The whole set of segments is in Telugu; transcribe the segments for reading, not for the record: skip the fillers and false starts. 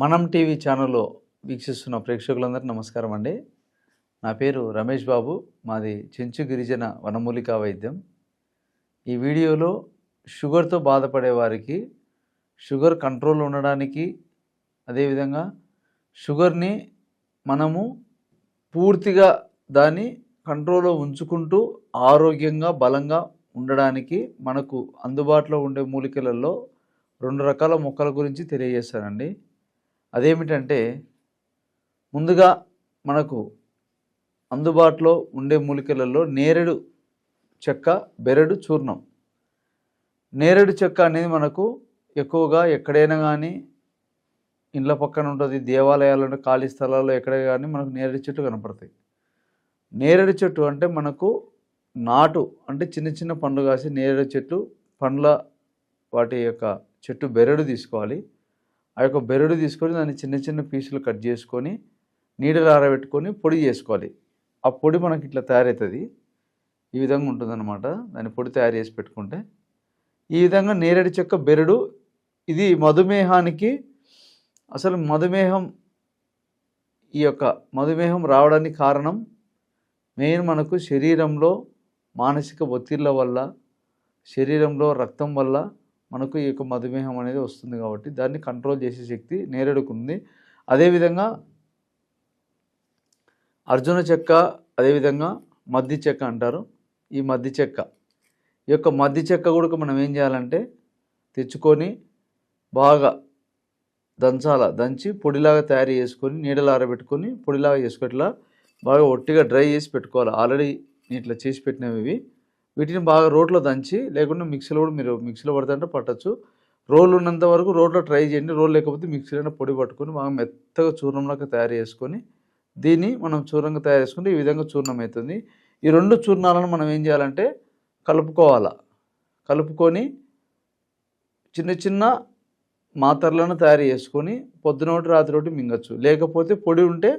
మనం టీవీ ఛానల్లో వీక్షిస్తున్న ప్రేక్షకులందరికీ నమస్కారం అండి. నా పేరు రమేష్ బాబు. మాది చెంచు గిరిజన వనమూలికా వైద్యం. ఈ వీడియోలో షుగర్తో బాధపడే వారికి షుగర్ కంట్రోల్ ఉండడానికి, అదేవిధంగా షుగర్ని మనము పూర్తిగా దాన్ని కంట్రోల్లో ఉంచుకుంటూ ఆరోగ్యంగా బలంగా ఉండడానికి మనకు అందుబాటులో ఉండే మూలికలలో 2 రకాల మొక్కల గురించి తెలియజేస్తానండి. అదేమిటంటే, ముందుగా మనకు అందుబాటులో ఉండే మూలికలలో నేరేడు చెక్క, బెరడు చూర్ణం. నేరేడు చెక్క అనేది మనకు ఎక్కువగా ఎక్కడైనా కానీ ఇండ్ల పక్కన ఉంటుంది, దేవాలయాలలో ఖాళీ స్థలాల్లో ఎక్కడ కానీ మనకు నేరేడు చెట్టు కనపడతాయి. నేరేడు చెట్టు అంటే మనకు నాటు అంటే చిన్న చిన్న పండ్లు కాసి నేరేడు చెట్టు పండ్ల వాటి యొక్క చెట్టు బెరడు తీసుకోవాలి. ఆ యొక్క బెరడు తీసుకొని దాన్ని చిన్న చిన్న పీసులు కట్ చేసుకొని నీడలో ఆరబెట్టుకొని పొడి చేసుకోవాలి. ఆ పొడి మనకి ఇట్లా తయారవుతుంది. ఈ విధంగా ఉంటుందన్నమాట. దాన్ని పొడి తయారు చేసి పెట్టుకుంటే ఈ విధంగా నేరేడు చెక్క బెరడు ఇది మధుమేహానికి అసలు ఈ యొక్క మధుమేహం రావడానికి కారణం మెయిన్ మనకు శరీరంలో మానసిక ఒత్తిళ్ళ వల్ల, శరీరంలో రక్తం వల్ల మనకు ఈ యొక్క మధుమేహం అనేది వస్తుంది. కాబట్టి దాన్ని కంట్రోల్ చేసే శక్తి నేరేడుకు ఉంది. అదేవిధంగా అర్జున చెక్క, అదేవిధంగా మద్ది చెక్క అంటారు. ఈ మద్ది చెక్క, ఈ యొక్క మద్ది చెక్క కూడా మనం ఏం చేయాలంటే తెచ్చుకొని బాగా దంచి పొడిలాగా తయారు చేసుకొని నీడలో ఆరబెట్టుకొని పొడిలాగా చేసుకొని ఇట్లా బాగా ఒట్టిగా డ్రై చేసి పెట్టుకోవాలి. ఆల్రెడీ ఇట్లా చేసి పెట్టినవి వీటిని బాగా రోట్లో దంచి, లేకుండా మిక్సీలో కూడా మీరు మిక్సీలో పడతాంటే పట్టచ్చు. రోల్ ఉన్నంత వరకు రోట్లో ట్రై చేయండి. రోల్ లేకపోతే మిక్సీలో పొడి పట్టుకొని బాగా మెత్తగా చూర్ణంలాగా తయారు చేసుకొని దీన్ని మనం చూర్ణంగా తయారు చేసుకుంటే ఈ విధంగా చూర్ణం అవుతుంది. ఈ 2 చూర్ణాలను మనం ఏం చేయాలంటే కలుపుకొని చిన్న చిన్న మాత్రలను తయారు చేసుకొని పొద్దున ఒకటి రాత్రి ఒకటి మింగచ్చు. లేకపోతే పొడి ఉంటే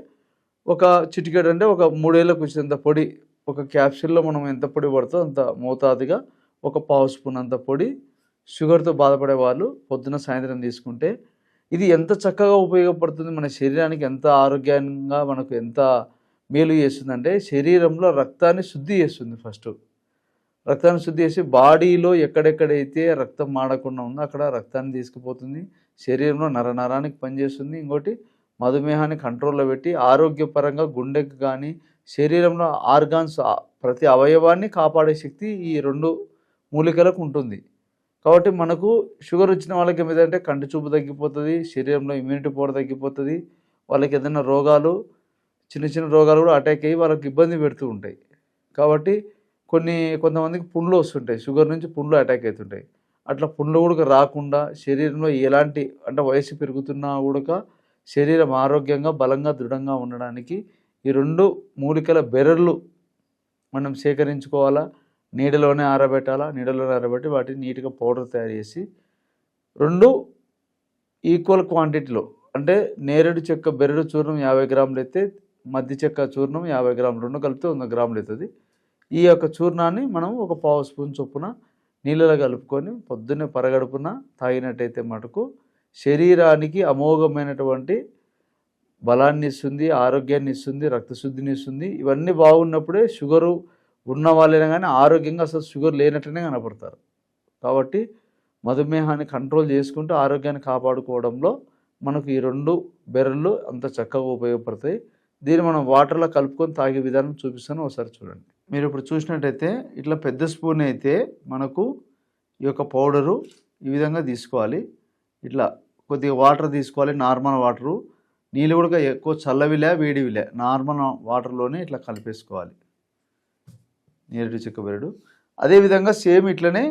ఒక చిటికెడు అంటే ఒక 3 ఏళ్ళకు వచ్చేంత పొడి, ఒక క్యాప్సూల్లో మనం ఎంత పొడి పడుతుందో అంత మోతాదుగా ఒక పావు స్పూన్ అంత పొడి షుగర్తో బాధపడే వాళ్ళు పొద్దున సాయంత్రం తీసుకుంటే ఇది ఎంత చక్కగా ఉపయోగపడుతుంది. మన శరీరానికి ఎంత ఆరోగ్యంగా మనకు ఎంత మేలు చేస్తుందంటే శరీరంలో రక్తాన్ని శుద్ధి చేస్తుంది. ఫస్ట్ రక్తాన్ని శుద్ధి చేసి బాడీలో ఎక్కడెక్కడైతే రక్తం మాడకుండా ఉందో అక్కడ రక్తాన్ని తీసుకుపోతుంది. శరీరంలో నరానికి పనిచేస్తుంది. ఇంకోటి మధుమేహాన్ని కంట్రోల్లో పెట్టి ఆరోగ్యపరంగా గుండెకి కానీ శరీరంలో ఆర్గాన్స్ ప్రతి అవయవాన్ని కాపాడే శక్తి ఈ 2 మూలికలకు ఉంటుంది. కాబట్టి మనకు షుగర్ వచ్చిన వాళ్ళకి ఏమిటంటే కంటి చూపు తగ్గిపోతుంది, శరీరంలో ఇమ్యూనిటీ పవర్ తగ్గిపోతుంది. వాళ్ళకి ఏదైనా రోగాలు, చిన్న చిన్న రోగాలు కూడా అటాక్ అయ్యి వాళ్ళకి ఇబ్బంది పెడుతూ ఉంటాయి. కాబట్టి కొంతమందికి పుండ్లు వస్తుంటాయి, షుగర్ నుంచి పుండ్లు అటాక్ అవుతుంటాయి. అట్లా పుండ్లు కూడా రాకుండా శరీరంలో ఎలాంటి అంటే వయసు పెరుగుతున్నా కూడా శరీరం ఆరోగ్యంగా బలంగా దృఢంగా ఉండడానికి ఈ 2 మూలికల బెరళ్ళు మనం సేకరించుకోవాలా. నీడలోనే ఆరబెట్టి వాటిని నీట్గా పౌడర్ తయారు చేసి 2 ఈక్వల్ క్వాంటిటీలో అంటే నేరేడు చెక్క బెరడు చూర్ణం 50 గ్రాములు అయితే మద్ది చెక్క చూర్ణం 50 గ్రాములు, 2 కలిపితే 100 గ్రాములు అవుతుంది. ఈ యొక్క చూర్ణాన్ని మనం ఒక పావు స్పూన్ చొప్పున నీళ్ళలో కలుపుకొని పొద్దున్నే పరగడుపున తాగినట్టయితే మటుకు శరీరానికి అమోఘమైనటువంటి బలాన్ని ఇస్తుంది, ఆరోగ్యాన్ని ఇస్తుంది, రక్తశుద్ధిని ఇస్తుంది. ఇవన్నీ బాగున్నప్పుడే షుగరు ఉన్న వాళ్ళైనా కానీ ఆరోగ్యంగా అసలు షుగర్ లేనట్టునే కనపడతారు. కాబట్టి మధుమేహాన్ని కంట్రోల్ చేసుకుంటూ ఆరోగ్యాన్ని కాపాడుకోవడంలో మనకు ఈ 2 బెరళ్ళు అంత చక్కగా ఉపయోగపడతాయి. దీన్ని మనం వాటర్లో కలుపుకొని తాగే విధానం చూపిస్తాను, ఒకసారి చూడండి. మీరు ఇప్పుడు చూసినట్టయితే ఇట్లా పెద్ద స్పూన్ అయితే మనకు ఈ యొక్క పౌడరు ఈ విధంగా తీసుకోవాలి. ఇట్లా కొద్దిగా వాటర్ తీసుకోవాలి, నార్మల్ వాటరు. నీళ్ళు కూడా ఎక్కువ చల్లవిలే వేడివిలే, నార్మల్ వాటర్లోనే ఇట్లా కలిపేసుకోవాలి నేరేడు చెక్క బెరడు. అదేవిధంగా సేమ్ ఇట్లనే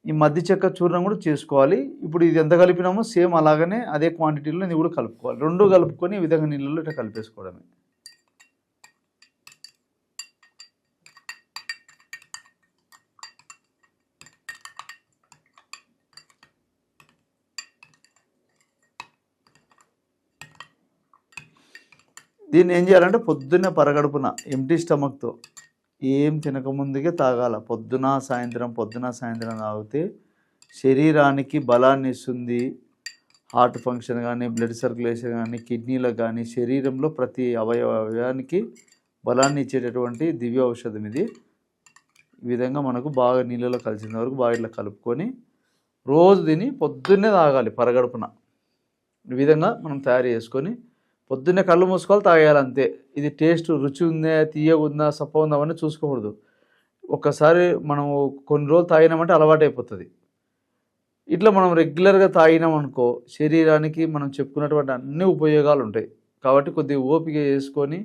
ఈ మద్ది చెక్క చూర్ణం కూడా చేసుకోవాలి. ఇప్పుడు ఇది ఎంత కలిపినామో సేమ్ అలాగనే అదే క్వాంటిటీలో ఇది కూడా కలుపుకోవాలి. 2 కలుపుకొని ఈ విధంగా నీళ్ళలో ఇట్లా కలిపేసుకోవడమే. దీన్ని ఏం చేయాలంటే పొద్దున్నే పరగడుపున ఎంటీ స్టమక్తో ఏం తినకముందుకే తాగాల. పొద్దున సాయంత్రం తాగితే శరీరానికి బలాన్ని ఇస్తుంది, హార్ట్ ఫంక్షన్ కానీ, బ్లడ్ సర్క్యులేషన్ కానీ, కిడ్నీలకు కానీ, శరీరంలో ప్రతి అవయవానికి బలాన్ని ఇచ్చేటటువంటి దివ్య ఔషధం ఇది. ఈ విధంగా మనకు బాగా నీళ్ళలో కలిసిన వరకు బాగా ఇట్లా కలుపుకొని రోజు దీన్ని పొద్దున్నే తాగాలి పరగడుపున. ఈ విధంగా మనం తయారు చేసుకొని పొద్దున్నే కళ్ళు మూసుకోవాలి, తాగేయాలి అంతే. ఇది టేస్ట్ రుచి ఉందా, తీయగా ఉందా, సప్ప ఉందా అవన్నీ చూసుకోకూడదు. ఒక్కసారి మనం కొన్ని రోజులు తాగినామంటే అలవాటు అయిపోతుంది. ఇట్లా మనం రెగ్యులర్గా తాగినామనుకో శరీరానికి మనం చెప్పుకున్నటువంటి అన్ని ఉపయోగాలు ఉంటాయి. కాబట్టి కొద్దిగా ఓపిక చేసుకొని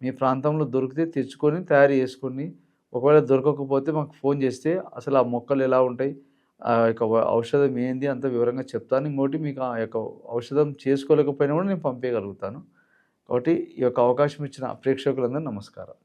మీ ప్రాంతంలో దొరికితే తెచ్చుకొని తయారు చేసుకొని, ఒకవేళ దొరకకపోతే మాకు ఫోన్ చేస్తే అసలు ఆ మొక్కలు ఎలా ఉంటాయి, ఆ యొక్క ఔషధం ఏంది అంత వివరంగా చెప్తాను. ఇంకోటి మీకు ఆ యొక్క ఔషధం చేసుకోలేకపోయినా కూడా నేను పంపించగలుగుతాను. కాబట్టి ఈ యొక్క అవకాశం ఇచ్చిన ప్రేక్షకులందరూ నమస్కారం.